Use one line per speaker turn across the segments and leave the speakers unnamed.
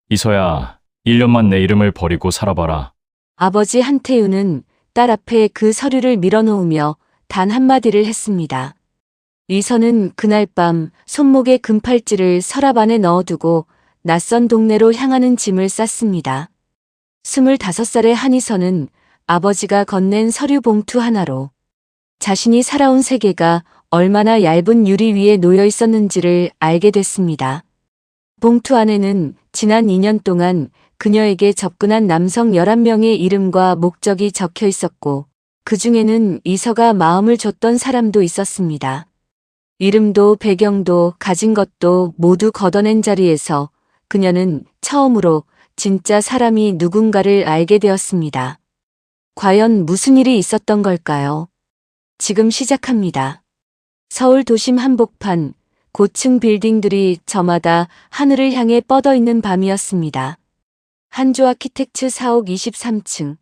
이서야, 1년만 내 이름을 버리고 살아봐라.
아버지 한태윤은 딸 앞에 그 서류를 밀어놓으며 단 한마디를 했습니다. 이서는 그날 밤 손목에 금팔찌를 서랍 안에 넣어두고 낯선 동네로 향하는 짐을 쌌습니다. 25살의 한이서는 아버지가 건넨 서류 봉투 하나로 자신이 살아온 세계가 얼마나 얇은 유리 위에 놓여 있었는지를 알게 됐습니다. 봉투 안에는 지난 2년 동안 그녀에게 접근한 남성 11명의 이름과 목적이 적혀 있었고, 그 중에는 이서가 마음을 줬던 사람도 있었습니다. 이름도 배경도 가진 것도 모두 걷어낸 자리에서 그녀는 처음으로 진짜 사람이 누군가를 알게 되었습니다. 과연 무슨 일이 있었던 걸까요? 지금 시작합니다. 서울 도심 한복판, 고층 빌딩들이 저마다 하늘을 향해 뻗어 있는 밤이었습니다. 한조 아키텍츠 사옥 23층,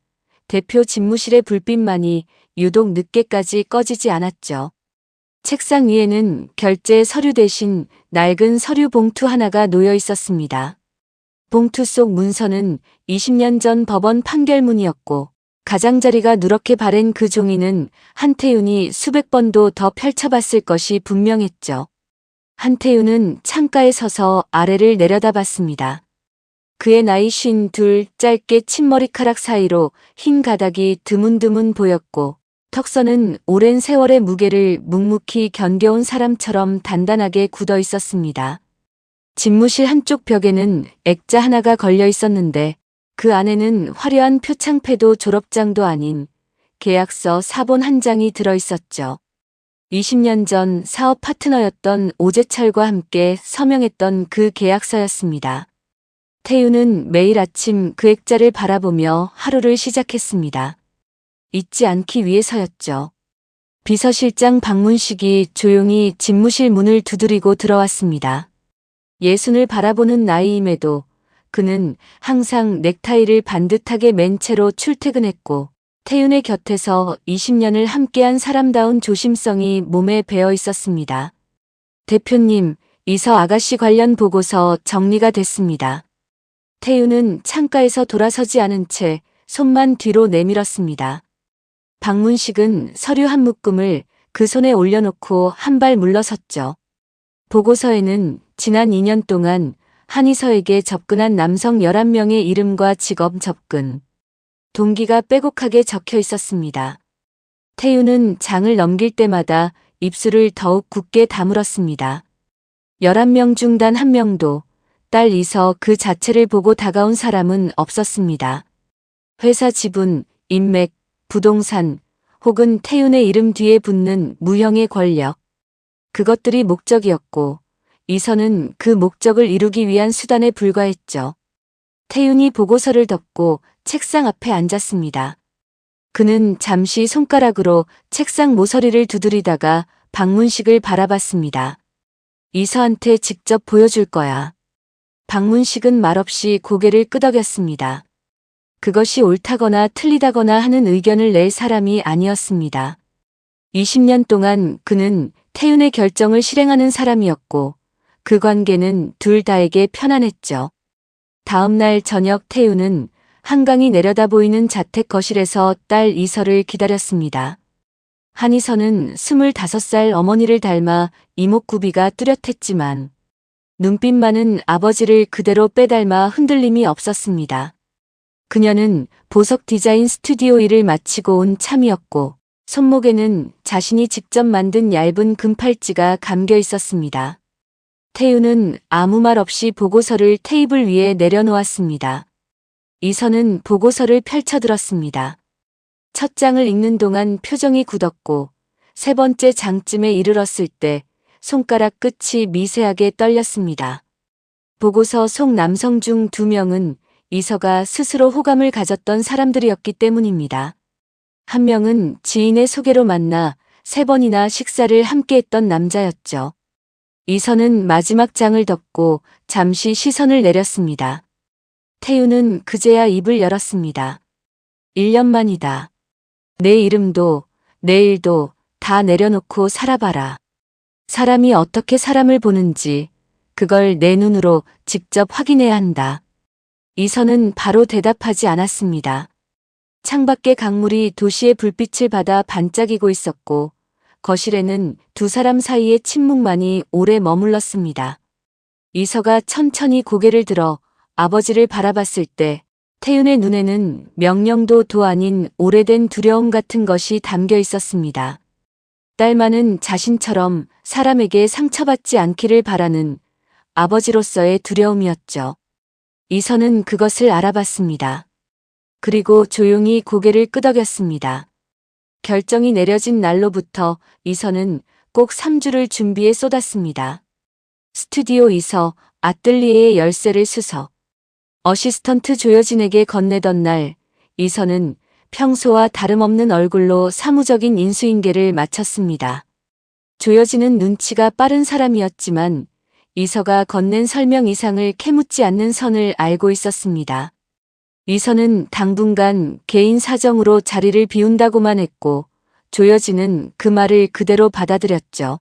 대표 집무실의 불빛만이 유독 늦게까지 꺼지지 않았죠. 책상 위에는 결제 서류 대신 낡은 서류 봉투 하나가 놓여 있었습니다. 봉투 속 문서는 20년 전 법원 판결문이었고, 가장자리가 누렇게 바랜 그 종이는 한태윤이 수백 번도 더 펼쳐봤을 것이 분명했죠. 한태윤은 창가에 서서 아래를 내려다봤습니다. 그의 나이 52, 짧게 친 머리카락 사이로 흰 가닥이 드문드문 보였고, 턱선은 오랜 세월의 무게를 묵묵히 견뎌온 사람처럼 단단하게 굳어 있었습니다. 집무실 한쪽 벽에는 액자 하나가 걸려 있었는데, 그 안에는 화려한 표창패도 졸업장도 아닌 계약서 사본 한 장이 들어 있었죠. 20년 전 사업 파트너였던 오재철과 함께 서명했던 그 계약서였습니다. 태윤은 매일 아침 그 액자를 바라보며 하루를 시작했습니다. 잊지 않기 위해서였죠. 비서실장 박문식이 조용히 집무실 문을 두드리고 들어왔습니다. 예순을 바라보는 나이임에도 그는 항상 넥타이를 반듯하게 맨 채로 출퇴근했고, 태윤의 곁에서 20년을 함께한 사람다운 조심성이 몸에 배어 있었습니다. 대표님, 이서 아가씨 관련 보고서 정리가 됐습니다. 태윤은 창가에서 돌아서지 않은 채 손만 뒤로 내밀었습니다. 박문식은 서류 한 묶음을 그 손에 올려놓고 한 발 물러섰죠. 보고서에는 지난 2년 동안 한이서에게 접근한 남성 11명의 이름과 직업 접근, 동기가 빼곡하게 적혀 있었습니다. 태윤은 장을 넘길 때마다 입술을 더욱 굳게 다물었습니다. 11명 중 단 한 명도 딸 이서 그 자체를 보고 다가온 사람은 없었습니다. 회사 지분, 인맥, 부동산, 혹은 태윤의 이름 뒤에 붙는 무형의 권력. 그것들이 목적이었고, 이서는 그 목적을 이루기 위한 수단에 불과했죠. 태윤이 보고서를 덮고 책상 앞에 앉았습니다. 그는 잠시 손가락으로 책상 모서리를 두드리다가 박문식을 바라봤습니다. 이서한테 직접 보여줄 거야. 박문식은 말없이 고개를 끄덕였습니다. 그것이 옳다거나 틀리다거나 하는 의견을 낼 사람이 아니었습니다. 20년 동안 그는 태윤의 결정을 실행하는 사람이었고, 그 관계는 둘 다에게 편안했죠. 다음 날 저녁 태윤은 한강이 내려다 보이는 자택 거실에서 딸 이서를 기다렸습니다. 한이서는 25살 어머니를 닮아 이목구비가 뚜렷했지만 눈빛만은 아버지를 그대로 빼닮아 흔들림이 없었습니다. 그녀는 보석 디자인 스튜디오 일을 마치고 온 참이었고, 손목에는 자신이 직접 만든 얇은 금팔찌가 감겨 있었습니다. 태윤은 아무 말 없이 보고서를 테이블 위에 내려놓았습니다. 이서는 보고서를 펼쳐들었습니다. 첫 장을 읽는 동안 표정이 굳었고, 세 번째 장쯤에 이르렀을 때 손가락 끝이 미세하게 떨렸습니다. 보고서 속 남성 중 2명은 이서가 스스로 호감을 가졌던 사람들이었기 때문입니다. 한 명은 지인의 소개로 만나 3번이나 식사를 함께했던 남자였죠. 이서는 마지막 장을 덮고 잠시 시선을 내렸습니다. 태윤은 그제야 입을 열었습니다. 1년 만이다. 내 이름도 내일도 다 내려놓고 살아봐라. 사람이 어떻게 사람을 보는지 그걸 내 눈으로 직접 확인해야 한다. 이선은 바로 대답하지 않았습니다. 창밖의 강물이 도시의 불빛을 받아 반짝이고 있었고 거실에는 두 사람 사이의 침묵만이 오래 머물렀습니다. 이서가 천천히 고개를 들어 아버지를 바라봤을 때 태윤의 눈에는 명령도 도 아닌 오래된 두려움 같은 것이 담겨 있었습니다. 딸만은 자신처럼 사람에게 상처받지 않기를 바라는 아버지로서의 두려움이었죠. 이서는 그것을 알아봤습니다. 그리고 조용히 고개를 끄덕였습니다. 결정이 내려진 날로부터 이서는 꼭 3주를 준비에 쏟았습니다. 스튜디오 이서, 아뜰리에의 열쇠를 수서. 어시스턴트 조여진에게 건네던 날, 이서는 평소와 다름없는 얼굴로 사무적인 인수인계를 마쳤습니다. 조여진은 눈치가 빠른 사람이었지만 이서가 건넨 설명 이상을 캐묻지 않는 선을 알고 있었습니다. 이서는 당분간 개인 사정으로 자리를 비운다고만 했고 조여진은 그 말을 그대로 받아들였죠.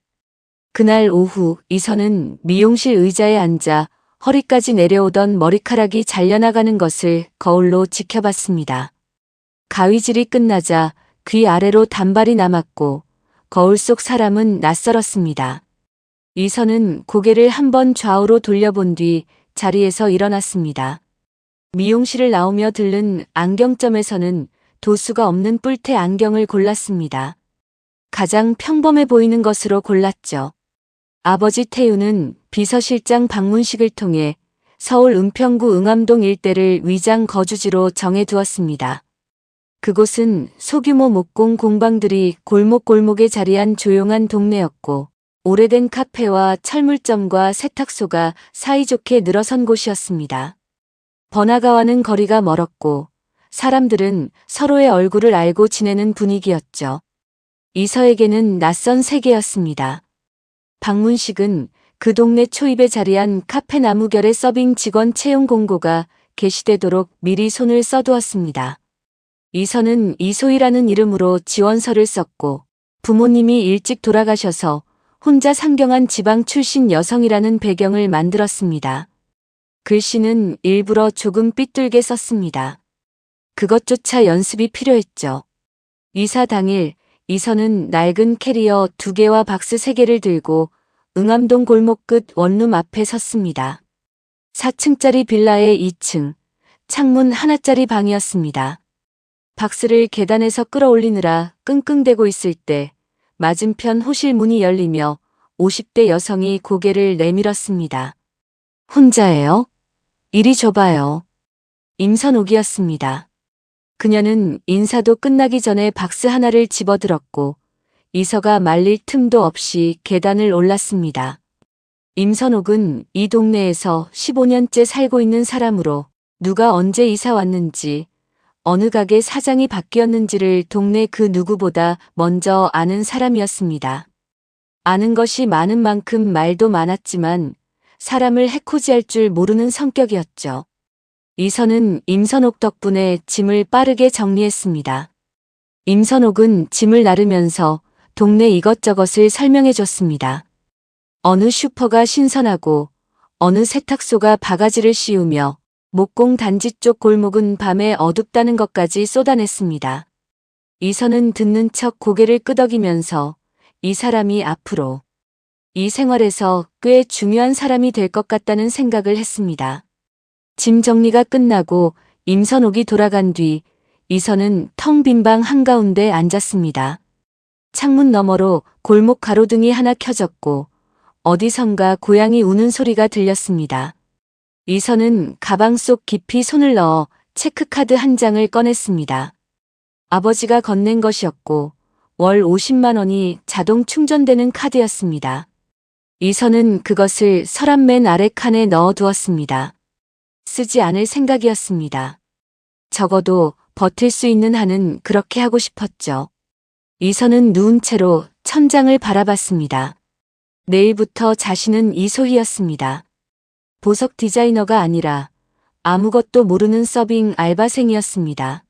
그날 오후 이서는 미용실 의자에 앉아 허리까지 내려오던 머리카락이 잘려나가는 것을 거울로 지켜봤습니다. 가위질이 끝나자 귀 아래로 단발이 남았고 거울 속 사람은 낯설었습니다. 이서는 고개를 한번 좌우로 돌려본 뒤 자리에서 일어났습니다. 미용실을 나오며 들른 안경점에서는 도수가 없는 뿔테 안경을 골랐습니다. 가장 평범해 보이는 것으로 골랐죠. 아버지 태윤은 비서실장 방문식을 통해 서울 은평구 응암동 일대를 위장 거주지로 정해두었습니다. 그곳은 소규모 목공 공방들이 골목골목에 자리한 조용한 동네였고 오래된 카페와 철물점과 세탁소가 사이좋게 늘어선 곳이었습니다. 번화가와는 거리가 멀었고 사람들은 서로의 얼굴을 알고 지내는 분위기였죠. 이서에게는 낯선 세계였습니다. 방문식은 그 동네 초입에 자리한 카페 나무결의 서빙 직원 채용 공고가 게시되도록 미리 손을 써두었습니다. 이서는 이소희라는 이름으로 지원서를 썼고 부모님이 일찍 돌아가셔서 혼자 상경한 지방 출신 여성이라는 배경을 만들었습니다. 글씨는 일부러 조금 삐뚤게 썼습니다. 그것조차 연습이 필요했죠. 이사 당일 이서는 낡은 캐리어 2개와 박스 3개를 들고 응암동 골목 끝 원룸 앞에 섰습니다. 4층짜리 빌라의 2층, 창문 하나짜리 방이었습니다. 박스를 계단에서 끌어올리느라 끙끙대고 있을 때 맞은편 호실 문이 열리며 50대 여성이 고개를 내밀었습니다. 혼자예요? 이리 줘봐요. 임선옥이었습니다. 그녀는 인사도 끝나기 전에 박스 하나를 집어들었고 이서가 말릴 틈도 없이 계단을 올랐습니다. 임선옥은 이 동네에서 15년째 살고 있는 사람으로 누가 언제 이사 왔는지 어느 가게 사장이 바뀌었는지를 동네 그 누구보다 먼저 아는 사람이었습니다. 아는 것이 많은 만큼 말도 많았지만 사람을 해코지할 줄 모르는 성격이었죠. 이서는 임선옥 덕분에 짐을 빠르게 정리했습니다. 임선옥은 짐을 나르면서 동네 이것저것을 설명해줬습니다. 어느 슈퍼가 신선하고 어느 세탁소가 바가지를 씌우며 목공 단지 쪽 골목은 밤에 어둡다는 것까지 쏟아냈습니다. 이서는 듣는 척 고개를 끄덕이면서 이 사람이 앞으로 이 생활에서 꽤 중요한 사람이 될 것 같다는 생각을 했습니다. 짐 정리가 끝나고 임선옥이 돌아간 뒤 이서는 텅 빈 방 한가운데 앉았습니다. 창문 너머로 골목 가로등이 하나 켜졌고 어디선가 고양이 우는 소리가 들렸습니다. 이서는 가방 속 깊이 손을 넣어 체크카드 한 장을 꺼냈습니다. 아버지가 건넨 것이었고 월 50만 원이 자동 충전되는 카드였습니다. 이서는 그것을 서랍 맨 아래 칸에 넣어두었습니다. 쓰지 않을 생각이었습니다. 적어도 버틸 수 있는 한은 그렇게 하고 싶었죠. 이서는 누운 채로 천장을 바라봤습니다. 내일부터 자신은 이소희였습니다. 보석 디자이너가 아니라 아무것도 모르는 서빙 알바생이었습니다.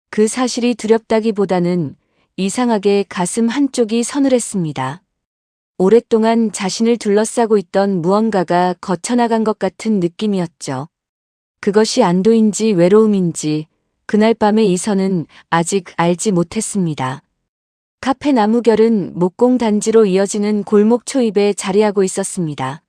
그 사실이 두렵다기보다는 이상하게 가슴 한쪽이 서늘했습니다. 오랫동안 자신을 둘러싸고 있던 무언가가 거쳐나간 것 같은 느낌이었죠. 그것이 안도인지 외로움인지 그날 밤에 이선은 아직 알지 못했습니다. 카페 나무결은 목공 단지로 이어지는 골목 초입에 자리하고 있었습니다.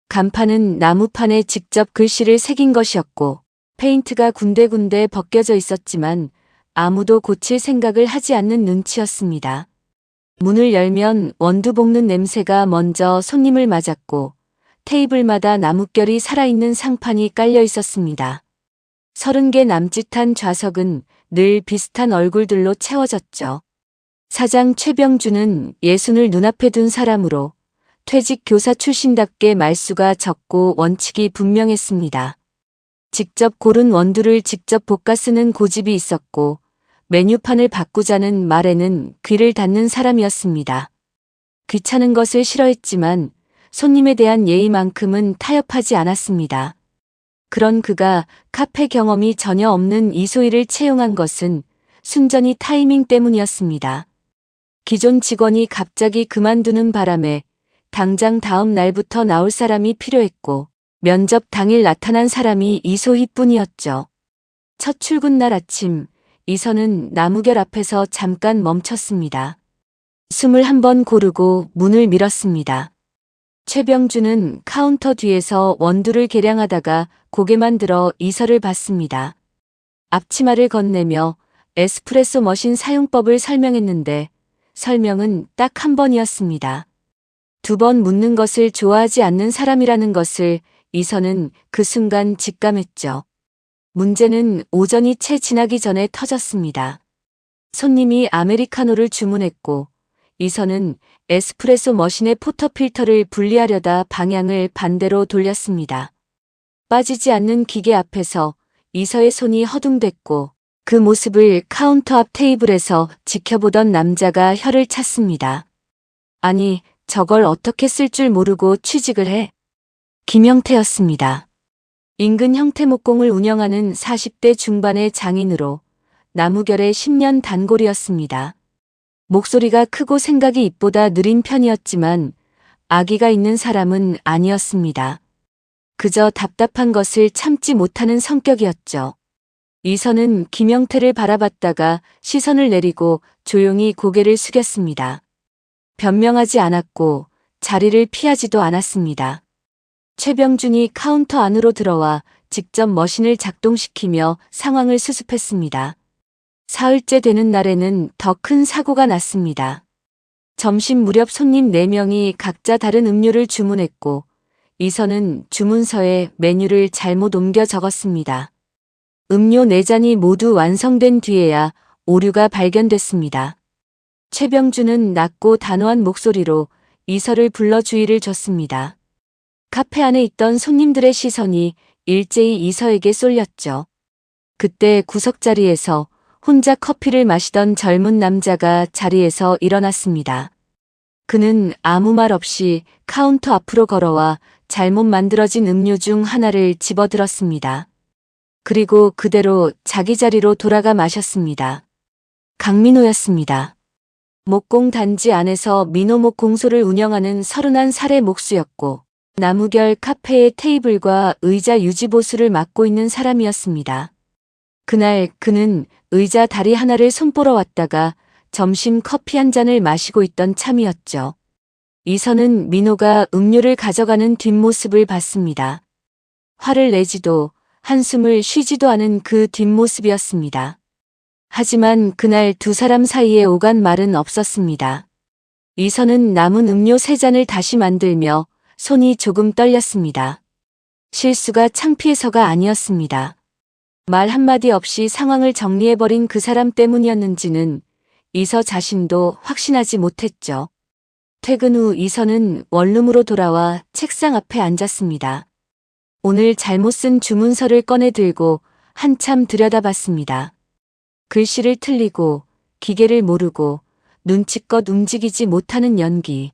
간판은 나무판에 직접 글씨를 새긴 것이었고 페인트가 군데군데 벗겨져 있었지만 아무도 고칠 생각을 하지 않는 눈치였습니다. 문을 열면 원두 볶는 냄새가 먼저 손님을 맞았고 테이블마다 나뭇결이 살아있는 상판이 깔려 있었습니다. 30개 남짓한 좌석은 늘 비슷한 얼굴들로 채워졌죠. 사장 최병준은 예순을 눈앞에 둔 사람으로 퇴직 교사 출신답게 말수가 적고 원칙이 분명했습니다. 직접 고른 원두를 직접 볶아 쓰는 고집이 있었고 메뉴판을 바꾸자는 말에는 귀를 닫는 사람이었습니다. 귀찮은 것을 싫어했지만 손님에 대한 예의만큼은 타협하지 않았습니다. 그런 그가 카페 경험이 전혀 없는 이소희를 채용한 것은 순전히 타이밍 때문이었습니다. 기존 직원이 갑자기 그만두는 바람에 당장 다음 날부터 나올 사람이 필요했고 면접 당일 나타난 사람이 이소희뿐이었죠. 첫 출근 날 아침 이선은 나무결 앞에서 잠깐 멈췄습니다. 숨을 한번 고르고 문을 밀었습니다. 최병준은 카운터 뒤에서 원두를 계량하다가 고개만 들어 이서를 봤습니다. 앞치마를 건네며 에스프레소 머신 사용법을 설명했는데 설명은 딱 한 번이었습니다. 2번 묻는 것을 좋아하지 않는 사람이라는 것을 이서는 그 순간 직감했죠. 문제는 오전이 채 지나기 전에 터졌습니다. 손님이 아메리카노를 주문했고 이서는 에스프레소 머신의 포터필터를 분리하려다 방향을 반대로 돌렸습니다. 빠지지 않는 기계 앞에서 이서의 손이 허둥댔고 그 모습을 카운터 앞 테이블에서 지켜보던 남자가 혀를 찼습니다. 아니, 저걸 어떻게 쓸 줄 모르고 취직을 해? 김영태였습니다. 인근 형태목공을 운영하는 40대 중반의 장인으로 나무결의 10년 단골이었습니다. 목소리가 크고 생각이 입보다 느린 편이었지만 아기가 있는 사람은 아니었습니다. 그저 답답한 것을 참지 못하는 성격이었죠. 이선은 김영태를 바라봤다가 시선을 내리고 조용히 고개를 숙였습니다. 변명하지 않았고 자리를 피하지도 않았습니다. 최병준이 카운터 안으로 들어와 직접 머신을 작동시키며 상황을 수습했습니다. 사흘째 되는 날에는 더 큰 사고가 났습니다. 점심 무렵 손님 4명이 각자 다른 음료를 주문했고 이선은 주문서에 메뉴를 잘못 옮겨 적었습니다. 음료 4잔이 모두 완성된 뒤에야 오류가 발견됐습니다. 최병준은 낮고 단호한 목소리로 이서를 불러 주의를 줬습니다. 카페 안에 있던 손님들의 시선이 일제히 이서에게 쏠렸죠. 그때 구석자리에서 혼자 커피를 마시던 젊은 남자가 자리에서 일어났습니다. 그는 아무 말 없이 카운터 앞으로 걸어와 잘못 만들어진 음료 중 하나를 집어들었습니다. 그리고 그대로 자기 자리로 돌아가 마셨습니다. 강민호였습니다. 목공 단지 안에서 민호목 공소를 운영하는 31살의 목수였고 나무결 카페의 테이블과 의자 유지보수를 맡고 있는 사람이었습니다. 그날 그는 의자 다리 하나를 손보러 왔다가 점심 커피 한 잔을 마시고 있던 참이었죠. 이선은 민호가 음료를 가져가는 뒷모습을 봤습니다. 화를 내지도 한숨을 쉬지도 않은 그 뒷모습이었습니다. 하지만 그날 두 사람 사이에 오간 말은 없었습니다. 이선은 남은 음료 3잔을 다시 만들며 손이 조금 떨렸습니다. 실수가 창피해서가 아니었습니다. 말 한마디 없이 상황을 정리해버린 그 사람 때문이었는지는 이서 자신도 확신하지 못했죠. 퇴근 후 이서는 원룸으로 돌아와 책상 앞에 앉았습니다. 오늘 잘못 쓴 주문서를 꺼내 들고 한참 들여다봤습니다. 글씨를 틀리고 기계를 모르고 눈치껏 움직이지 못하는 연기.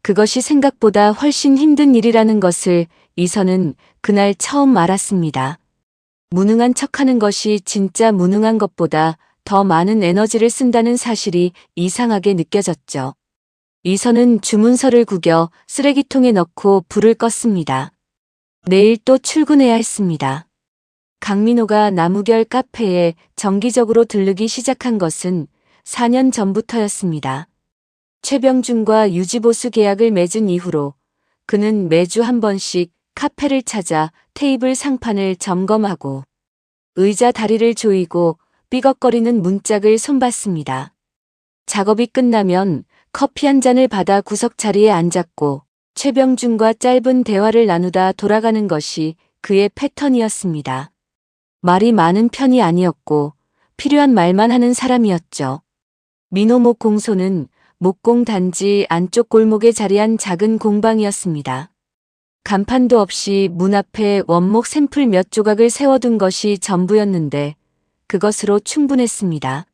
그것이 생각보다 훨씬 힘든 일이라는 것을 이서는 그날 처음 알았습니다. 무능한 척하는 것이 진짜 무능한 것보다 더 많은 에너지를 쓴다는 사실이 이상하게 느껴졌죠. 이서는 주문서를 구겨 쓰레기통에 넣고 불을 껐습니다. 내일 또 출근해야 했습니다. 강민호가 나무결 카페에 정기적으로 들르기 시작한 것은 4년 전부터였습니다. 최병준과 유지보수 계약을 맺은 이후로 그는 매주 한 번씩 카페를 찾아 테이블 상판을 점검하고 의자 다리를 조이고 삐걱거리는 문짝을 손봤습니다. 작업이 끝나면 커피 한 잔을 받아 구석 자리에 앉았고 최병준과 짧은 대화를 나누다 돌아가는 것이 그의 패턴이었습니다. 말이 많은 편이 아니었고 필요한 말만 하는 사람이었죠. 민호목 공소는 목공 단지 안쪽 골목에 자리한 작은 공방이었습니다. 간판도 없이 문 앞에 원목 샘플 몇 조각을 세워둔 것이 전부였는데 그것으로 충분했습니다.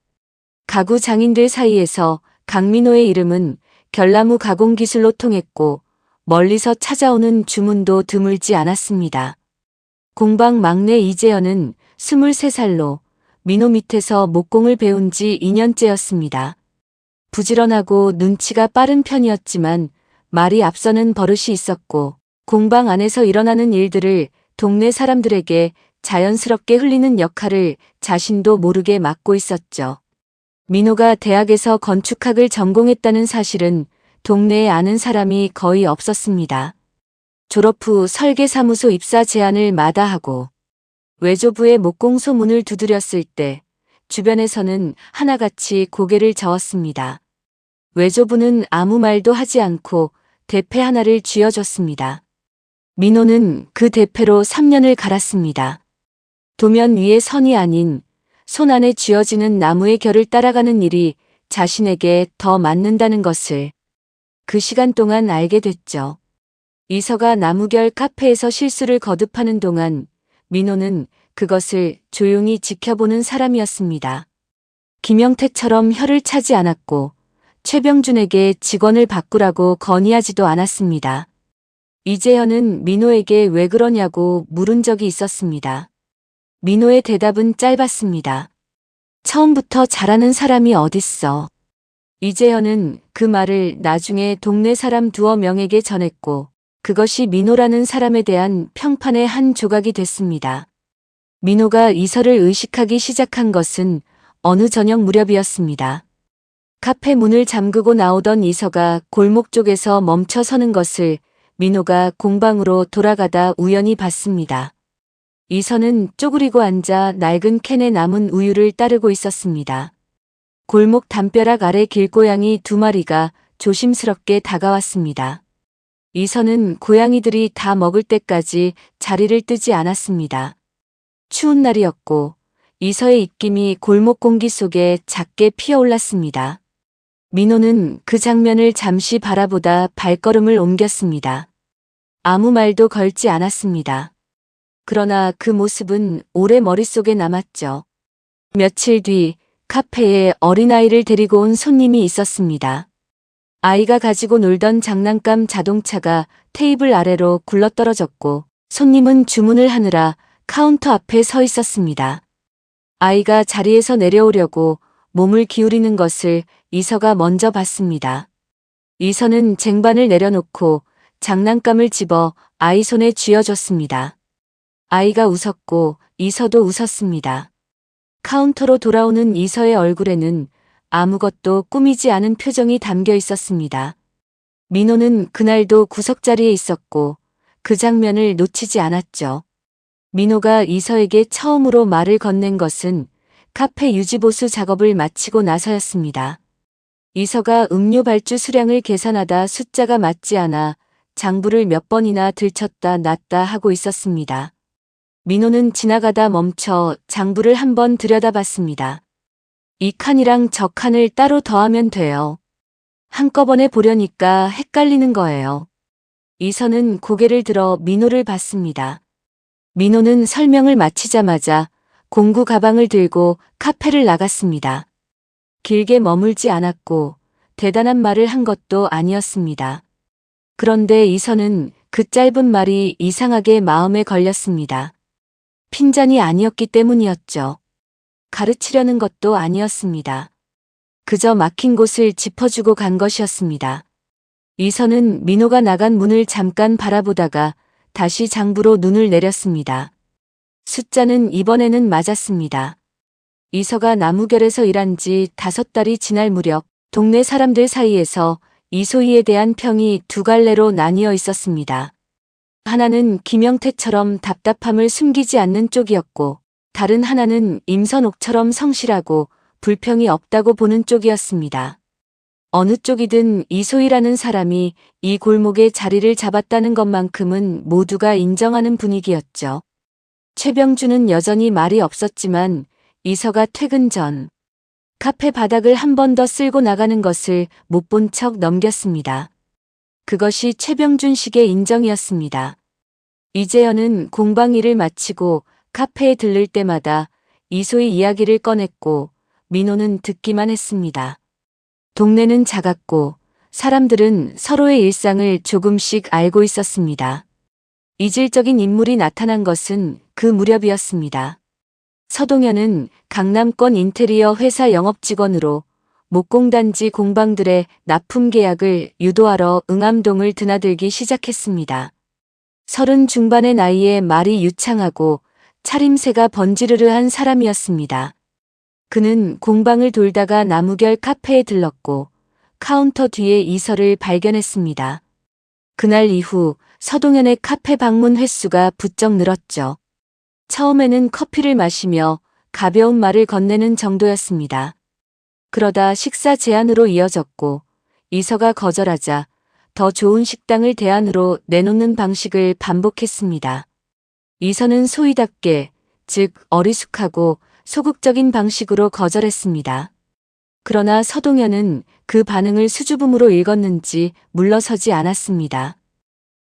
가구 장인들 사이에서 강민호의 이름은 결나무 가공 기술로 통했고 멀리서 찾아오는 주문도 드물지 않았습니다. 공방 막내 이재현은 23살로 민호 밑에서 목공을 배운 지 2년째였습니다. 부지런하고 눈치가 빠른 편이었지만 말이 앞서는 버릇이 있었고 공방 안에서 일어나는 일들을 동네 사람들에게 자연스럽게 흘리는 역할을 자신도 모르게 맡고 있었죠. 민호가 대학에서 건축학을 전공했다는 사실은 동네에 아는 사람이 거의 없었습니다. 졸업 후 설계사무소 입사 제안을 마다하고 외조부의 목공소 문을 두드렸을 때 주변에서는 하나같이 고개를 저었습니다. 외조부는 아무 말도 하지 않고 대패 하나를 쥐어줬습니다. 민호는 그 대패로 3년을 갈았습니다. 도면 위에 선이 아닌 손 안에 쥐어지는 나무의 결을 따라가는 일이 자신에게 더 맞는다는 것을 그 시간 동안 알게 됐죠. 이서가 나무결 카페에서 실수를 거듭하는 동안 민호는 그것을 조용히 지켜보는 사람이었습니다. 김영택처럼 혀를 차지 않았고 최병준에게 직원을 바꾸라고 건의하지도 않았습니다. 이재현은 민호에게 왜 그러냐고 물은 적이 있었습니다. 민호의 대답은 짧았습니다. 처음부터 잘하는 사람이 어딨어. 이재현은 그 말을 나중에 동네 사람 두어 명에게 전했고 그것이 민호라는 사람에 대한 평판의 한 조각이 됐습니다. 민호가 이서를 의식하기 시작한 것은 어느 저녁 무렵이었습니다. 카페 문을 잠그고 나오던 이서가 골목 쪽에서 멈춰 서는 것을 민호가 공방으로 돌아가다 우연히 봤습니다. 이서는 쪼그리고 앉아 낡은 캔에 남은 우유를 따르고 있었습니다. 골목 담벼락 아래 길고양이 2마리가 조심스럽게 다가왔습니다. 이서는 고양이들이 다 먹을 때까지 자리를 뜨지 않았습니다. 추운 날이었고 이서의 입김이 골목 공기 속에 작게 피어올랐습니다. 민호는 그 장면을 잠시 바라보다 발걸음을 옮겼습니다. 아무 말도 걸지 않았습니다. 그러나 그 모습은 오래 머릿속에 남았죠. 며칠 뒤 카페에 어린아이를 데리고 온 손님이 있었습니다. 아이가 가지고 놀던 장난감 자동차가 테이블 아래로 굴러떨어졌고 손님은 주문을 하느라 카운터 앞에 서 있었습니다. 아이가 자리에서 내려오려고 몸을 기울이는 것을 이서가 먼저 봤습니다. 이서는 쟁반을 내려놓고 장난감을 집어 아이 손에 쥐어줬습니다. 아이가 웃었고 이서도 웃었습니다. 카운터로 돌아오는 이서의 얼굴에는 아무것도 꾸미지 않은 표정이 담겨 있었습니다. 민호는 그날도 구석자리에 있었고 그 장면을 놓치지 않았죠. 민호가 이서에게 처음으로 말을 건넨 것은 카페 유지보수 작업을 마치고 나서였습니다. 이서가 음료 발주 수량을 계산하다 숫자가 맞지 않아 장부를 몇 번이나 들쳤다 놨다 하고 있었습니다. 민호는 지나가다 멈춰 장부를 한번 들여다봤습니다. 이 칸이랑 저 칸을 따로 더하면 돼요. 한꺼번에 보려니까 헷갈리는 거예요. 이서는 고개를 들어 민호를 봤습니다. 민호는 설명을 마치자마자 공구 가방을 들고 카페를 나갔습니다. 길게 머물지 않았고 대단한 말을 한 것도 아니었습니다. 그런데 이서는 그 짧은 말이 이상하게 마음에 걸렸습니다. 핀잔이 아니었기 때문이었죠. 가르치려는 것도 아니었습니다. 그저 막힌 곳을 짚어주고 간 것이었습니다. 이서는 민호가 나간 문을 잠깐 바라보다가 다시 장부로 눈을 내렸습니다. 숫자는 이번에는 맞았습니다. 이서가 나무결에서 일한 지 5달이 지날 무렵 동네 사람들 사이에서 이소희에 대한 평이 두 갈래로 나뉘어 있었습니다. 하나는 김영태처럼 답답함을 숨기지 않는 쪽이었고, 다른 하나는 임선옥처럼 성실하고 불평이 없다고 보는 쪽이었습니다. 어느 쪽이든 이소희라는 사람이 이 골목에 자리를 잡았다는 것만큼은 모두가 인정하는 분위기였죠. 최병준은 여전히 말이 없었지만 이서가 퇴근 전 카페 바닥을 한 번 더 쓸고 나가는 것을 못 본 척 넘겼습니다. 그것이 최병준식의 인정이었습니다. 이재현은 공방 일을 마치고 카페에 들를 때마다 이소희 이야기를 꺼냈고 민호는 듣기만 했습니다. 동네는 작았고 사람들은 서로의 일상을 조금씩 알고 있었습니다. 이질적인 인물이 나타난 것은 그 무렵이었습니다. 서동현은 강남권 인테리어 회사 영업직원으로 목공단지 공방들의 납품 계약을 유도하러 응암동을 드나들기 시작했습니다. 30 중반의 나이에 말이 유창하고 차림새가 번지르르한 사람이었습니다. 그는 공방을 돌다가 나무결 카페에 들렀고 카운터 뒤에 이서를 발견했습니다. 그날 이후 서동현의 카페 방문 횟수가 부쩍 늘었죠. 처음에는 커피를 마시며 가벼운 말을 건네는 정도였습니다. 그러다 식사 제안으로 이어졌고 이서가 거절하자 더 좋은 식당을 대안으로 내놓는 방식을 반복했습니다. 이서는 소희답게, 즉 어리숙하고 소극적인 방식으로 거절했습니다. 그러나 서동현은 그 반응을 수줍음으로 읽었는지 물러서지 않았습니다.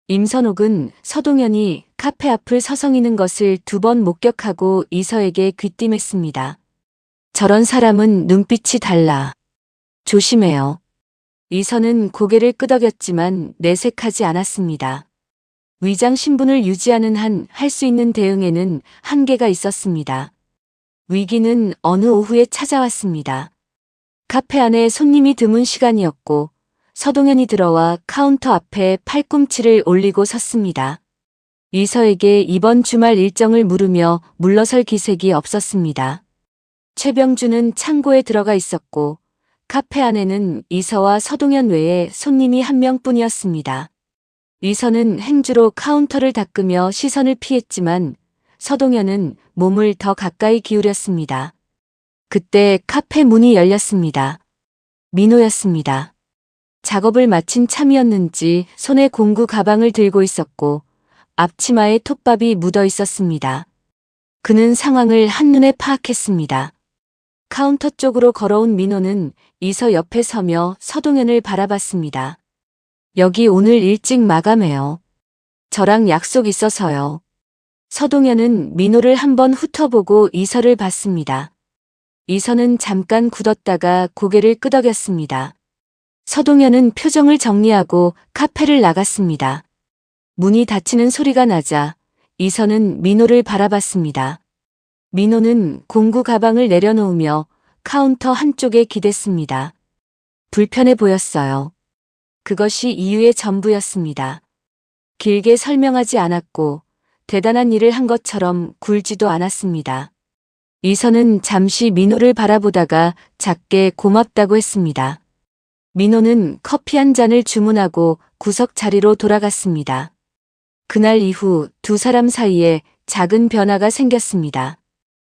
임선옥은 서동현이 카페 앞을 서성이는 것을 2번 목격하고 이서에게 귀띔했습니다. 저런 사람은 눈빛이 달라. 조심해요. 이서는 고개를 끄덕였지만 내색하지 않았습니다. 위장 신분을 유지하는 한 할 수 있는 대응에는 한계가 있었습니다. 위기는 어느 오후에 찾아왔습니다. 카페 안에 손님이 드문 시간이었고 서동현이 들어와 카운터 앞에 팔꿈치를 올리고 섰습니다. 이서에게 이번 주말 일정을 물으며 물러설 기색이 없었습니다. 최병준은 창고에 들어가 있었고 카페 안에는 이서와 서동현 외에 손님이 한 명뿐이었습니다. 이서는 행주로 카운터를 닦으며 시선을 피했지만 서동현은 몸을 더 가까이 기울였습니다. 그때 카페 문이 열렸습니다. 민호였습니다. 작업을 마친 참이었는지 손에 공구 가방을 들고 있었고 앞치마에 톱밥이 묻어 있었습니다. 그는 상황을 한눈에 파악했습니다. 카운터 쪽으로 걸어온 민호는 이서 옆에 서며 서동현을 바라봤습니다. 여기 오늘 일찍 마감해요. 저랑 약속 있어서요. 서동현은 민호를 한번 훑어보고 이서를 봤습니다. 이서는 잠깐 굳었다가 고개를 끄덕였습니다. 서동현은 표정을 정리하고 카페를 나갔습니다. 문이 닫히는 소리가 나자 이서는 민호를 바라봤습니다. 민호는 공구 가방을 내려놓으며 카운터 한쪽에 기댔습니다. 불편해 보였어요. 그것이 이유의 전부였습니다. 길게 설명하지 않았고 대단한 일을 한 것처럼 굴지도 않았습니다. 이서는 잠시 민호를 바라보다가 작게 고맙다고 했습니다. 민호는 커피 한 잔을 주문하고 구석 자리로 돌아갔습니다. 그날 이후 두 사람 사이에 작은 변화가 생겼습니다.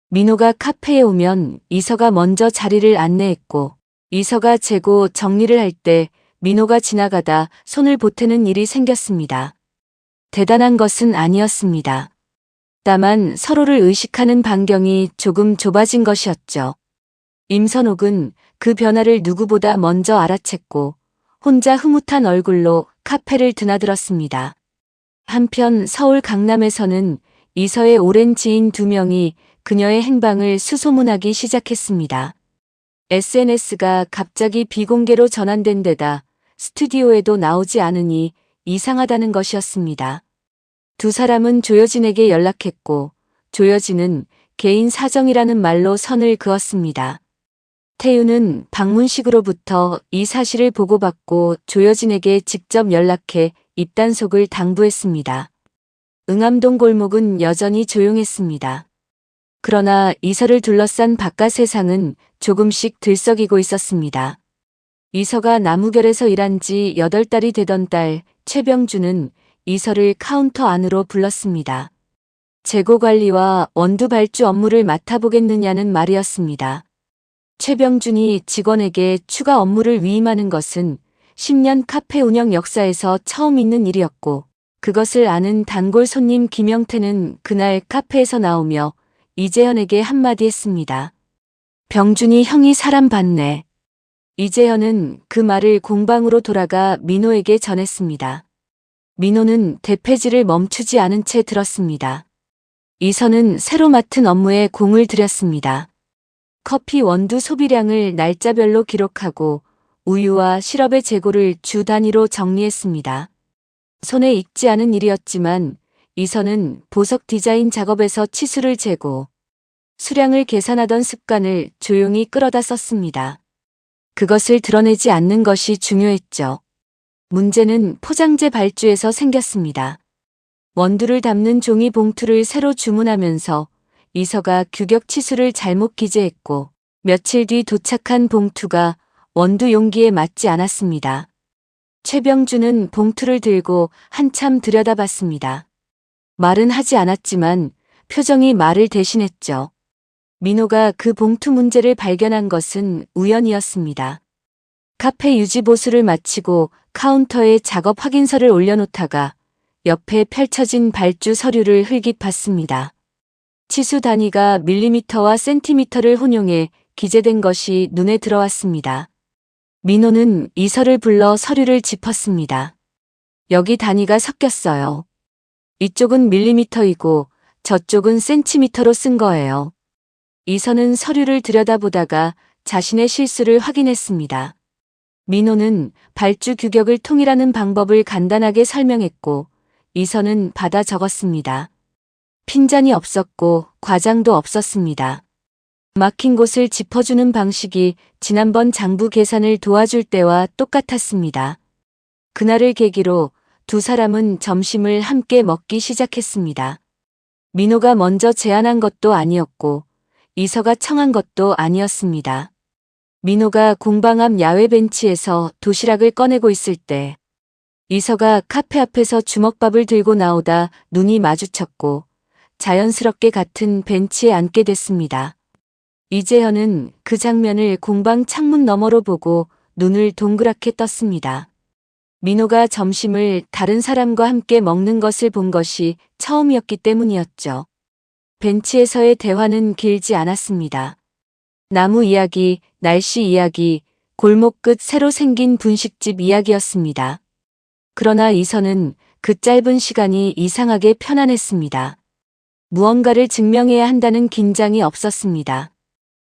민호가 카페에 오면 이서가 먼저 자리를 안내했고 이서가 재고 정리를 할 때 민호가 지나가다 손을 보태는 일이 생겼습니다. 대단한 것은 아니었습니다. 다만 서로를 의식하는 반경이 조금 좁아진 것이었죠. 임선옥은 그 변화를 누구보다 먼저 알아챘고 혼자 흐뭇한 얼굴로 카페를 드나들었습니다. 한편 서울 강남에서는 이서의 오랜 지인 2명이 그녀의 행방을 수소문하기 시작했습니다. SNS가 갑자기 비공개로 전환된 데다 스튜디오에도 나오지 않으니 이상하다는 것이었습니다. 두 사람은 조여진에게 연락했고 조여진은 개인 사정이라는 말로 선을 그었습니다. 태유는 박문식으로부터 이 사실을 보고받고 조여진에게 직접 연락해 입단속을 당부했습니다. 응암동 골목은 여전히 조용했습니다. 그러나 이서를 둘러싼 바깥 세상은 조금씩 들썩이고 있었습니다. 이서가 나무결에서 일한 지 8달이 되던 딸 최병주는 이서를 카운터 안으로 불렀습니다. 재고 관리와 원두 발주 업무를 맡아보겠느냐는 말이었습니다. 최병준이 직원에게 추가 업무를 위임하는 것은 10년 카페 운영 역사에서 처음 있는 일이었고, 그것을 아는 단골 손님 김영태는 그날 카페에서 나오며 이재현에게 한마디 했습니다. 병준이 형이 사람 봤네. 이재현은 그 말을 공방으로 돌아가 민호에게 전했습니다. 민호는 대패질을 멈추지 않은 채 들었습니다. 이서는 새로 맡은 업무에 공을 들였습니다. 커피 원두 소비량을 날짜별로 기록하고 우유와 시럽의 재고를 주 단위로 정리했습니다. 손에 익지 않은 일이었지만 이서는 보석 디자인 작업에서 치수를 재고 수량을 계산하던 습관을 조용히 끌어다 썼습니다. 그것을 드러내지 않는 것이 중요했죠. 문제는 포장재 발주에서 생겼습니다. 원두를 담는 종이 봉투를 새로 주문하면서 이서가 규격 치수를 잘못 기재했고 며칠 뒤 도착한 봉투가 원두 용기에 맞지 않았습니다. 최병준은 봉투를 들고 한참 들여다봤습니다. 말은 하지 않았지만 표정이 말을 대신했죠. 민호가 그 봉투 문제를 발견한 것은 우연이었습니다. 카페 유지 보수를 마치고 카운터에 작업 확인서를 올려놓다가 옆에 펼쳐진 발주 서류를 흘깃봤습니다. 치수 단위가 밀리미터와 센티미터를 혼용해 기재된 것이 눈에 들어왔습니다. 민호는 이서를 불러 서류를 짚었습니다. 여기 단위가 섞였어요. 이쪽은 밀리미터이고 저쪽은 센티미터로 쓴 거예요. 이서는 서류를 들여다보다가 자신의 실수를 확인했습니다. 민호는 발주 규격을 통일하는 방법을 간단하게 설명했고 이서는 받아 적었습니다. 핀잔이 없었고 과장도 없었습니다. 막힌 곳을 짚어주는 방식이 지난번 장부 계산을 도와줄 때와 똑같았습니다. 그날을 계기로 두 사람은 점심을 함께 먹기 시작했습니다. 민호가 먼저 제안한 것도 아니었고 이서가 청한 것도 아니었습니다. 민호가 공방 앞 야외 벤치에서 도시락을 꺼내고 있을 때 이서가 카페 앞에서 주먹밥을 들고 나오다 눈이 마주쳤고 자연스럽게 같은 벤치에 앉게 됐습니다. 이재현은 그 장면을 공방 창문 너머로 보고 눈을 동그랗게 떴습니다. 민호가 점심을 다른 사람과 함께 먹는 것을 본 것이 처음이었기 때문이었죠. 벤치에서의 대화는 길지 않았습니다. 나무 이야기, 날씨 이야기, 골목 끝 새로 생긴 분식집 이야기였습니다. 그러나 이서는 그 짧은 시간이 이상하게 편안했습니다. 무언가를 증명해야 한다는 긴장이 없었습니다.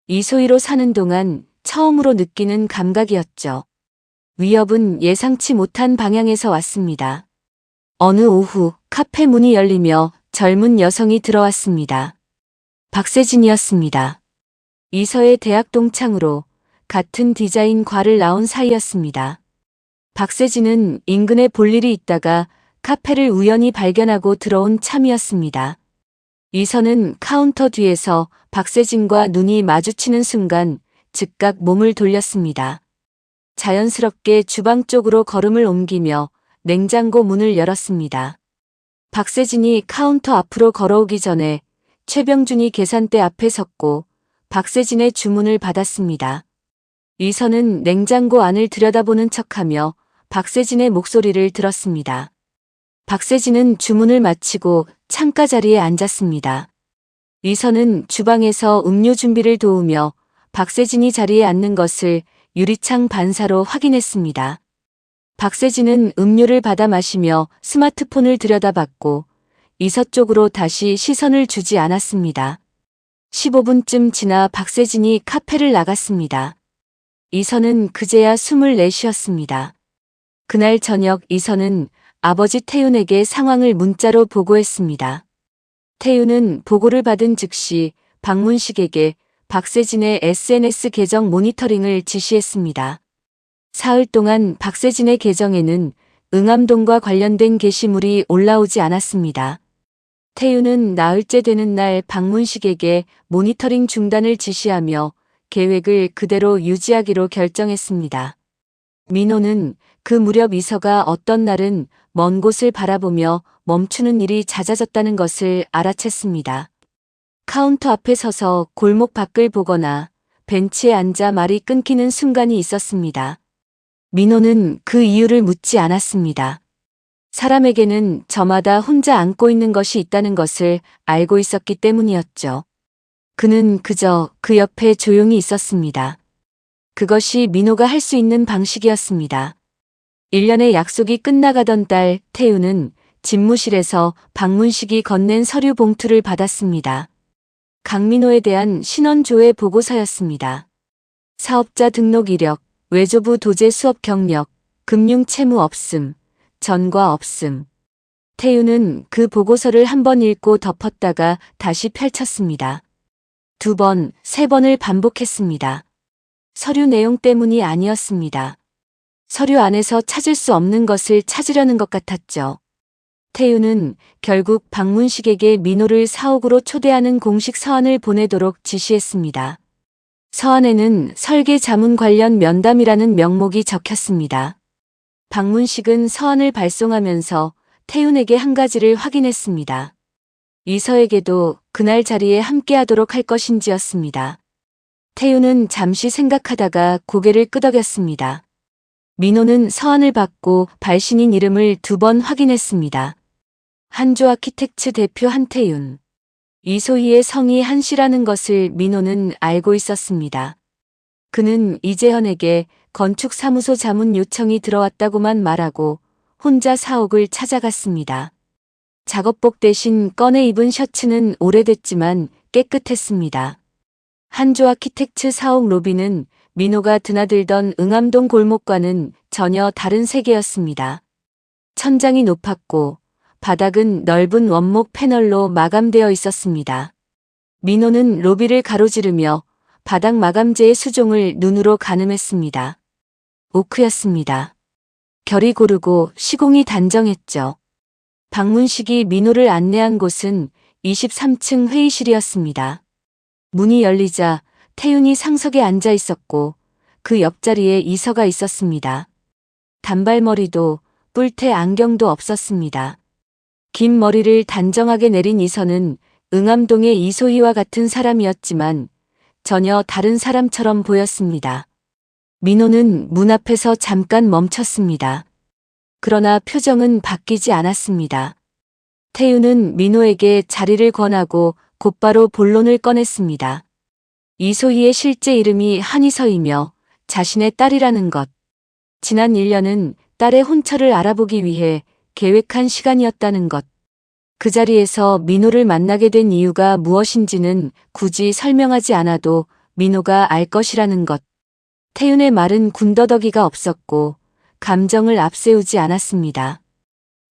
이소희로 사는 동안 처음으로 느끼는 감각이었죠. 위협은 예상치 못한 방향에서 왔습니다. 어느 오후 카페 문이 열리며 젊은 여성이 들어왔습니다. 박세진이었습니다. 이서의 대학 동창으로 같은 디자인 과를 나온 사이였습니다. 박세진은 인근에 볼 일이 있다가 카페를 우연히 발견하고 들어온 참이었습니다. 이서는 카운터 뒤에서 박세진과 눈이 마주치는 순간 즉각 몸을 돌렸습니다. 자연스럽게 주방 쪽으로 걸음을 옮기며 냉장고 문을 열었습니다. 박세진이 카운터 앞으로 걸어오기 전에 최병준이 계산대 앞에 섰고 박세진의 주문을 받았습니다. 이서는 냉장고 안을 들여다보는 척하며 박세진의 목소리를 들었습니다. 박세진은 주문을 마치고 창가 자리에 앉았습니다. 이서는 주방에서 음료 준비를 도우며 박세진이 자리에 앉는 것을 유리창 반사로 확인했습니다. 박세진은 음료를 받아 마시며 스마트폰을 들여다봤고 이서 쪽으로 다시 시선을 주지 않았습니다. 15분쯤 지나 박세진이 카페를 나갔습니다. 이서는 그제야 숨을 내쉬었습니다. 그날 저녁 이서는 아버지 태윤에게 상황을 문자로 보고했습니다. 태윤은 보고를 받은 즉시 박문식에게 박세진의 SNS 계정 모니터링을 지시했습니다. 사흘 동안 박세진의 계정에는 응암동과 관련된 게시물이 올라오지 않았습니다. 태유는 나흘째 되는 날 박문식에게 모니터링 중단을 지시하며 계획을 그대로 유지하기로 결정했습니다. 민호는 그 무렵 이서가 어떤 날은 먼 곳을 바라보며 멈추는 일이 잦아졌다는 것을 알아챘습니다. 카운터 앞에 서서 골목 밖을 보거나 벤치에 앉아 말이 끊기는 순간이 있었습니다. 민호는 그 이유를 묻지 않았습니다. 사람에게는 저마다 혼자 안고 있는 것이 있다는 것을 알고 있었기 때문이었죠. 그는 그저 그 옆에 조용히 있었습니다. 그것이 민호가 할 수 있는 방식이었습니다. 1년의 약속이 끝나가던 달 태우는 집무실에서 박문식이 건넨 서류 봉투를 받았습니다. 강민호에 대한 신원조회 보고서였습니다. 사업자 등록 이력, 외조부 도제 수업 경력, 금융 채무 없음, 전과 없음. 태우는 그 보고서를 한 번 읽고 덮었다가 다시 펼쳤습니다. 2번, 3번을 반복했습니다. 서류 내용 때문이 아니었습니다. 서류 안에서 찾을 수 없는 것을 찾으려는 것 같았죠. 태우는 결국 박문식에게 민호를 사옥으로 초대하는 공식 서한을 보내도록 지시했습니다. 서한에는 설계 자문 관련 면담이라는 명목이 적혔습니다. 박문식은 서한을 발송하면서 태윤에게 한 가지를 확인했습니다. 이서에게도 그날 자리에 함께하도록 할 것인지였습니다. 태윤은 잠시 생각하다가 고개를 끄덕였습니다. 민호는 서한을 받고 발신인 이름을 2번 확인했습니다. 한조 아키텍츠 대표 한태윤. 이소희의 성이 한씨라는 것을 민호는 알고 있었습니다. 그는 이재현에게 건축사무소 자문 요청이 들어왔다고만 말하고 혼자 사옥을 찾아갔습니다. 작업복 대신 꺼내 입은 셔츠는 오래됐지만 깨끗했습니다. 한조 아키텍츠 사옥 로비는 민호가 드나들던 응암동 골목과는 전혀 다른 세계였습니다. 천장이 높았고 바닥은 넓은 원목 패널로 마감되어 있었습니다. 민호는 로비를 가로지르며 바닥 마감재의 수종을 눈으로 가늠했습니다. 오크였습니다. 결이 고르고 시공이 단정했죠. 박문식이 민호를 안내한 곳은 23층 회의실이었습니다. 문이 열리자 태윤이 상석에 앉아 있었고 그 옆자리에 이서가 있었습니다. 단발머리도 뿔테 안경도 없었습니다. 긴 머리를 단정하게 내린 이서는 응암동의 이소희와 같은 사람이었지만 전혀 다른 사람처럼 보였습니다. 민호는 문 앞에서 잠깐 멈췄습니다. 그러나 표정은 바뀌지 않았습니다. 태윤은 민호에게 자리를 권하고 곧바로 본론을 꺼냈습니다. 이소희의 실제 이름이 한이서이며 자신의 딸이라는 것. 지난 1년은 딸의 혼처를 알아보기 위해 계획한 시간이었다는 것. 그 자리에서 민호를 만나게 된 이유가 무엇인지는 굳이 설명하지 않아도 민호가 알 것이라는 것. 태윤의 말은 군더더기가 없었고 감정을 앞세우지 않았습니다.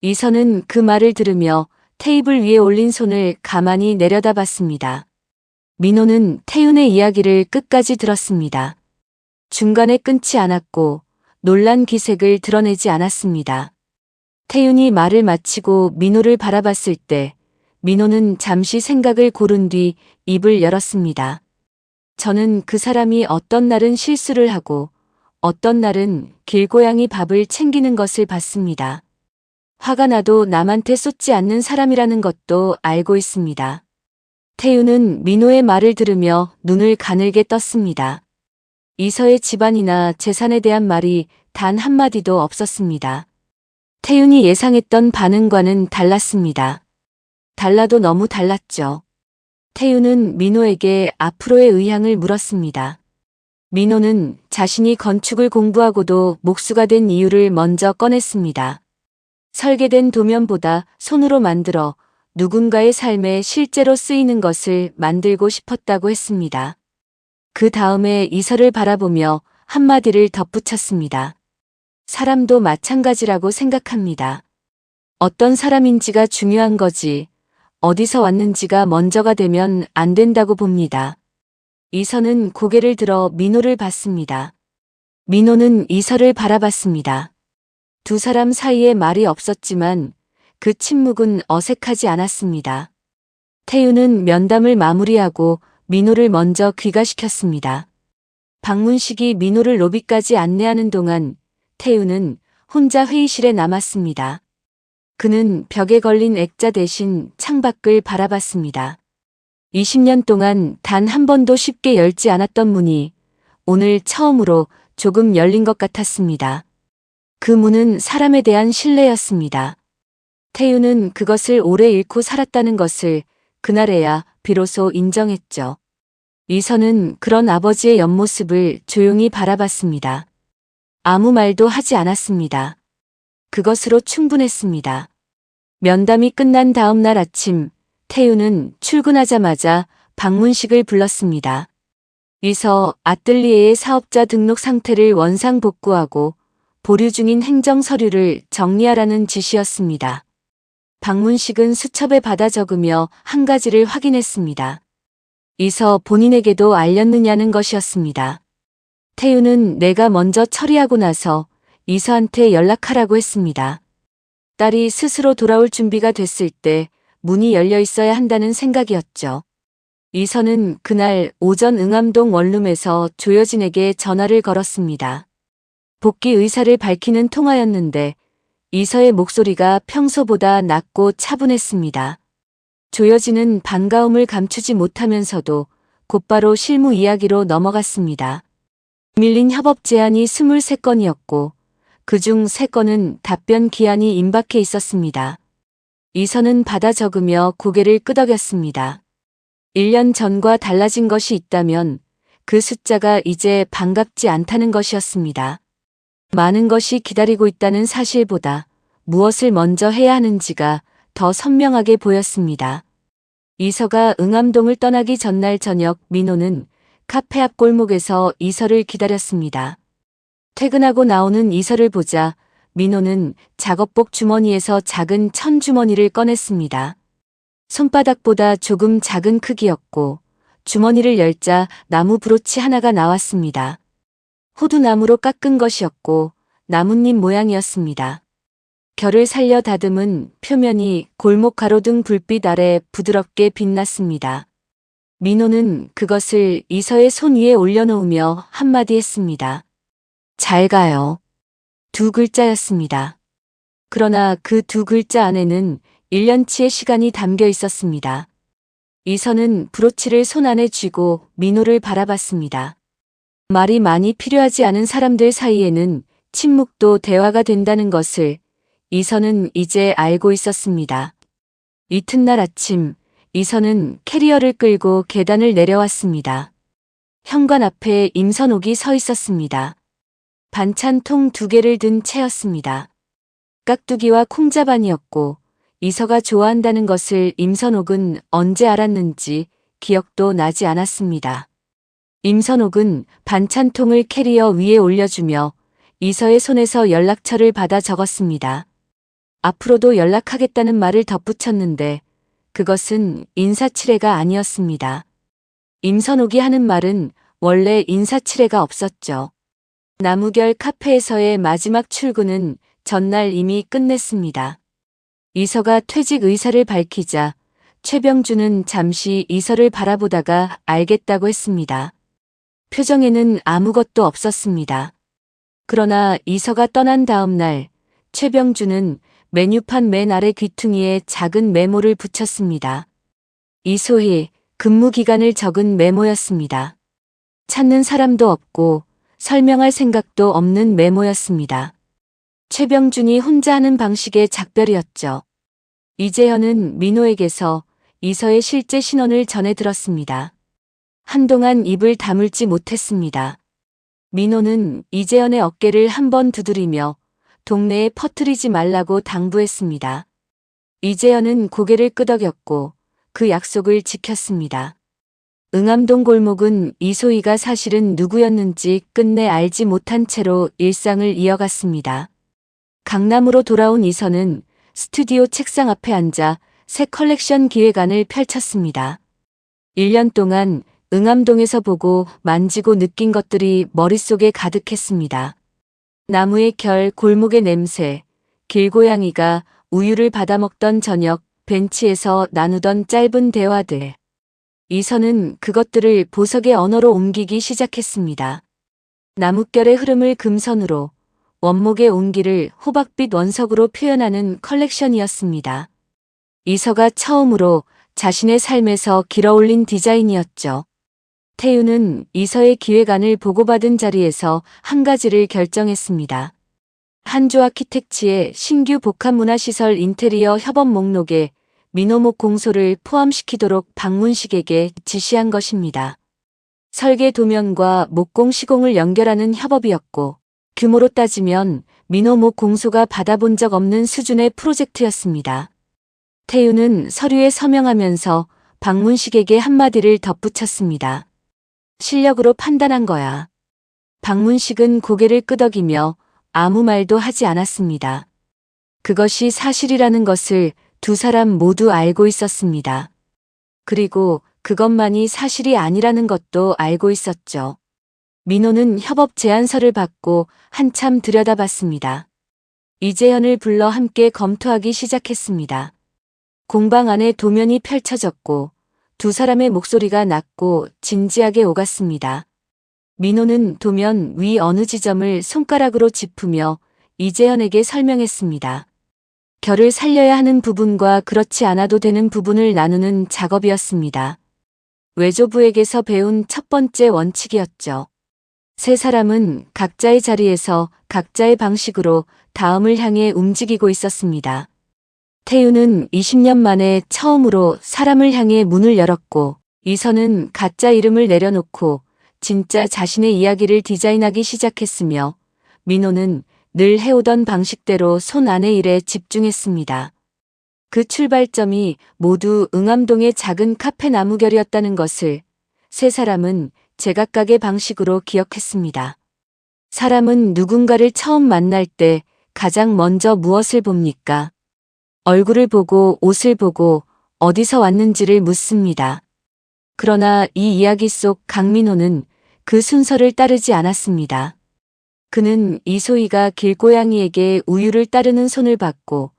이서는 그 말을 들으며 테이블 위에 올린 손을 가만히 내려다봤습니다. 민호는 태윤의 이야기를 끝까지 들었습니다. 중간에 끊지 않았고 놀란 기색을 드러내지 않았습니다. 태윤이 말을 마치고 민호를 바라봤을 때 민호는 잠시 생각을 고른 뒤 입을 열었습니다. 저는 그 사람이 어떤 날은 실수를 하고 어떤 날은 길고양이 밥을 챙기는 것을 봤습니다. 화가 나도 남한테 쏟지 않는 사람이라는 것도 알고 있습니다. 태윤은 민호의 말을 들으며 눈을 가늘게 떴습니다. 이서의 집안이나 재산에 대한 말이 단 한마디도 없었습니다. 태윤이 예상했던 반응과는 달랐습니다. 달라도 너무 달랐죠. 태윤은 민호에게 앞으로의 의향을 물었습니다. 민호는 자신이 건축을 공부하고도 목수가 된 이유를 먼저 꺼냈습니다. 설계된 도면보다 손으로 만들어 누군가의 삶에 실제로 쓰이는 것을 만들고 싶었다고 했습니다. 그 다음에 이서를 바라보며 한마디를 덧붙였습니다. 사람도 마찬가지라고 생각합니다. 어떤 사람인지가 중요한 거지 어디서 왔는지가 먼저가 되면 안 된다고 봅니다. 이서는 고개를 들어 민호를 봤습니다. 민호는 이서를 바라봤습니다. 두 사람 사이에 말이 없었지만 그 침묵은 어색하지 않았습니다. 태유는 면담을 마무리하고 민호를 먼저 귀가시켰습니다. 방문식이 민호를 로비까지 안내하는 동안 태유는 혼자 회의실에 남았습니다. 그는 벽에 걸린 액자 대신 창밖을 바라봤습니다. 20년 동안 단 한 번도 쉽게 열지 않았던 문이 오늘 처음으로 조금 열린 것 같았습니다. 그 문은 사람에 대한 신뢰였습니다. 태유는 그것을 오래 잃고 살았다는 것을 그날에야 비로소 인정했죠. 이선은 그런 아버지의 옆모습을 조용히 바라봤습니다. 아무 말도 하지 않았습니다. 그것으로 충분했습니다. 면담이 끝난 다음 날 아침, 태유는 출근하자마자 방문식을 불렀습니다. 이서 아뜰리에의 사업자 등록 상태를 원상 복구하고 보류 중인 행정 서류를 정리하라는 지시였습니다. 방문식은 수첩에 받아 적으며 한 가지를 확인했습니다. 이서 본인에게도 알렸느냐는 것이었습니다. 태유는 내가 먼저 처리하고 나서 이서한테 연락하라고 했습니다. 딸이 스스로 돌아올 준비가 됐을 때 문이 열려 있어야 한다는 생각이었죠. 이서는 그날 오전 응암동 원룸에서 조여진에게 전화를 걸었습니다. 복귀 의사를 밝히는 통화였는데 이서의 목소리가 평소보다 낮고 차분했습니다. 조여진은 반가움을 감추지 못하면서도 곧바로 실무 이야기로 넘어갔습니다. 밀린 협업 제안이 23건이었고 그중 3건은 답변 기한이 임박해 있었습니다. 이선은 받아 적으며 고개를 끄덕였습니다. 1년 전과 달라진 것이 있다면 그 숫자가 이제 반갑지 않다는 것이었습니다. 많은 것이 기다리고 있다는 사실보다 무엇을 먼저 해야 하는지가 더 선명하게 보였습니다. 이서가 응암동을 떠나기 전날 저녁 민호는 카페 앞 골목에서 이서를 기다렸습니다. 퇴근하고 나오는 이서를 보자 민호는 작업복 주머니에서 작은 천 주머니를 꺼냈습니다. 손바닥보다 조금 작은 크기였고 주머니를 열자 나무 브로치 하나가 나왔습니다. 호두나무로 깎은 것이었고 나뭇잎 모양이었습니다. 결을 살려 다듬은 표면이 골목 가로등 불빛 아래 부드럽게 빛났습니다. 민호는 그것을 이서의 손 위에 올려놓으며 한마디 했습니다. 잘 가요. 2글자였습니다. 그러나 그 2글자 안에는 1년치의 시간이 담겨 있었습니다. 이서는 브로치를 손 안에 쥐고 민호를 바라봤습니다. 말이 많이 필요하지 않은 사람들 사이에는 침묵도 대화가 된다는 것을 이서는 이제 알고 있었습니다. 이튿날 아침, 이서는 캐리어를 끌고 계단을 내려왔습니다. 현관 앞에 임선옥이 서 있었습니다. 반찬통 2개를 든 채였습니다. 깍두기와 콩자반이었고 이서가 좋아한다는 것을 임선옥은 언제 알았는지 기억도 나지 않았습니다. 임선옥은 반찬통을 캐리어 위에 올려주며 이서의 손에서 연락처를 받아 적었습니다. 앞으로도 연락하겠다는 말을 덧붙였는데 그것은 인사치레가 아니었습니다. 임선옥이 하는 말은 원래 인사치레가 없었죠. 나무결 카페에서의 마지막 출근은 전날 이미 끝냈습니다. 이서가 퇴직 의사를 밝히자 최병준은 잠시 이서를 바라보다가 알겠다고 했습니다. 표정에는 아무것도 없었습니다. 그러나 이서가 떠난 다음 날 최병준은 메뉴판 맨 아래 귀퉁이에 작은 메모를 붙였습니다. 이소희, 근무 기간을 적은 메모였습니다. 찾는 사람도 없고 설명할 생각도 없는 메모였습니다. 최병준이 혼자 하는 방식의 작별이었죠. 이재현은 민호에게서 이서의 실제 신원을 전해 들었습니다. 한동안 입을 다물지 못했습니다. 민호는 이재현의 어깨를 한번 두드리며 동네에 퍼뜨리지 말라고 당부했습니다. 이재현은 고개를 끄덕였고 그 약속을 지켰습니다. 응암동 골목은 이소희가 사실은 누구였는지 끝내 알지 못한 채로 일상을 이어갔습니다. 강남으로 돌아온 이서는 스튜디오 책상 앞에 앉아 새 컬렉션 기획안을 펼쳤습니다. 1년 동안 응암동에서 보고 만지고 느낀 것들이 머릿속에 가득했습니다. 나무의 결, 골목의 냄새, 길고양이가 우유를 받아 먹던 저녁, 벤치에서 나누던 짧은 대화들. 이선은 그것들을 보석의 언어로 옮기기 시작했습니다. 나뭇결의 흐름을 금선으로, 원목의 온기를 호박빛 원석으로 표현하는 컬렉션이었습니다. 이서가 처음으로 자신의 삶에서 길어올린 디자인이었죠. 태유는 이서의 기획안을 보고받은 자리에서 한 가지를 결정했습니다. 한주 아키텍치의 신규 복합문화시설 인테리어 협업 목록에 미노목 공소를 포함시키도록 박문식에게 지시한 것입니다. 설계 도면과 목공 시공을 연결하는 협업이었고, 규모로 따지면 미노목 공소가 받아본 적 없는 수준의 프로젝트였습니다. 태유는 서류에 서명하면서 박문식에게 한마디를 덧붙였습니다. 실력으로 판단한 거야. 박문식은 고개를 끄덕이며 아무 말도 하지 않았습니다. 그것이 사실이라는 것을 두 사람 모두 알고 있었습니다. 그리고 그것만이 사실이 아니라는 것도 알고 있었죠. 민호는 협업 제안서를 받고 한참 들여다봤습니다. 이재현을 불러 함께 검토하기 시작했습니다. 공방 안에 도면이 펼쳐졌고 두 사람의 목소리가 낮고 진지하게 오갔습니다. 민호는 도면 위 어느 지점을 손가락으로 짚으며 이재현에게 설명했습니다. 결을 살려야 하는 부분과 그렇지 않아도 되는 부분을 나누는 작업이었습니다. 외조부에게서 배운 첫 번째 원칙이었죠. 세 사람은 각자의 자리에서 각자의 방식으로 다음을 향해 움직이고 있었습니다. 태유는 20년 만에 처음으로 사람을 향해 문을 열었고, 이선은 가짜 이름을 내려놓고 진짜 자신의 이야기를 디자인하기 시작했으며, 민호는 늘 해오던 방식대로 손 안의 일에 집중했습니다. 그 출발점이 모두 응암동의 작은 카페 나무결이었다는 것을 세 사람은 제각각의 방식으로 기억했습니다. 사람은 누군가를 처음 만날 때 가장 먼저 무엇을 봅니까? 얼굴을 보고 옷을 보고 어디서 왔는지를 묻습니다. 그러나 이 이야기 속 강민호는 그 순서를 따르지 않았습니다. 그는 이소희가 길고양이에게 우유를 따르는 손을 받고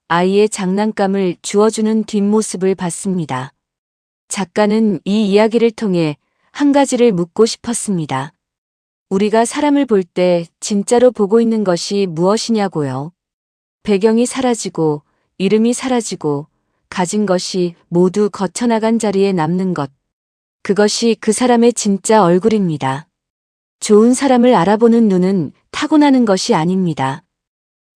아이의 장난감을 주워주는 뒷모습을 봤습니다. 작가는 이 이야기를 통해 한 가지를 묻고 싶었습니다. 우리가 사람을 볼 때 진짜로 보고 있는 것이 무엇이냐고요. 배경이 사라지고 이름이 사라지고 가진 것이 모두 거쳐나간 자리에 남는 것. 그것이 그 사람의 진짜 얼굴입니다. 좋은 사람을 알아보는 눈은 타고나는 것이 아닙니다.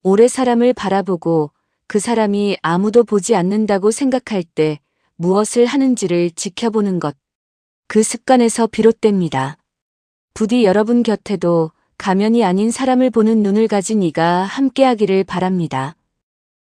오래 사람을 바라보고 그 사람이 아무도 보지 않는다고 생각할 때 무엇을 하는지를 지켜보는 것. 그 습관에서 비롯됩니다. 부디 여러분 곁에도 가면이 아닌 사람을 보는 눈을 가진 이가 함께하기를 바랍니다.